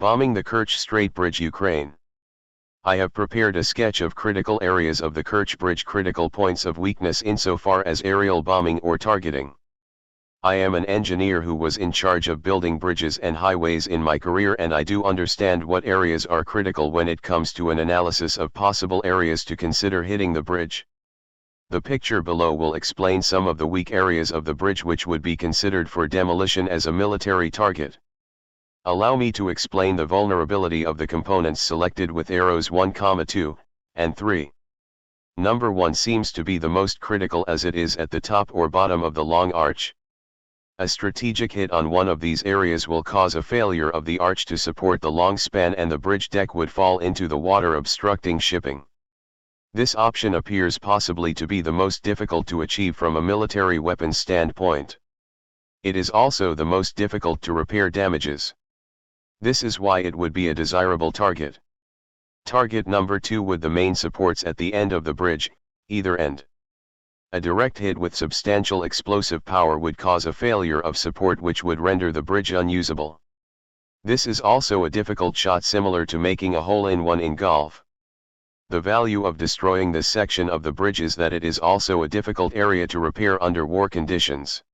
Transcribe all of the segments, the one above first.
Bombing the Kerch Strait Bridge, Ukraine. I have prepared a sketch of critical areas of the Kerch Bridge, critical points of weakness insofar as aerial bombing or targeting. I am an engineer who was in charge of building bridges and highways in my career, and I do understand what areas are critical when it comes to an analysis of possible areas to consider hitting the bridge. The picture below will explain some of the weak areas of the bridge which would be considered for demolition as a military target. Allow me to explain the vulnerability of the components selected with arrows 1, 2, and 3. Number 1 seems to be the most critical as it is at the top or bottom of the long arch. A strategic hit on one of these areas will cause a failure of the arch to support the long span, and the bridge deck would fall into the water, obstructing shipping. This option appears possibly to be the most difficult to achieve from a military weapons standpoint. It is also the most difficult to repair damages. This is why it would be a desirable target. Target number 2 would the main supports at the end of the bridge, either end. A direct hit with substantial explosive power would cause a failure of support which would render the bridge unusable. This is also a difficult shot, similar to making a hole-in-one in golf. The value of destroying this section of the bridge is that it is also a difficult area to repair under war conditions.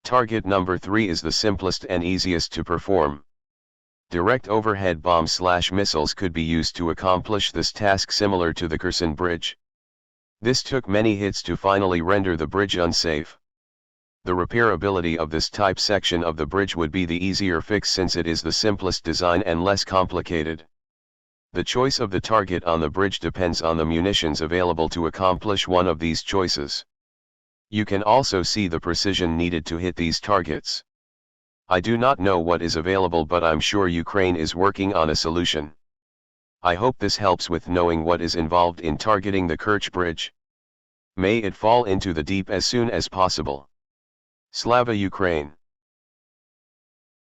Target number 3 is the simplest and easiest to perform. Direct overhead bombs/missiles could be used to accomplish this task, similar to the Kherson Bridge. This took many hits to finally render the bridge unsafe. The repairability of this type section of the bridge would be the easier fix since it is the simplest design and less complicated. The choice of the target on the bridge depends on the munitions available to accomplish one of these choices. You can also see the precision needed to hit these targets. I do not know what is available, but I'm sure Ukraine is working on a solution. I hope this helps with knowing what is involved in targeting the Kerch Bridge. May it fall into the deep as soon as possible. Slava Ukraine.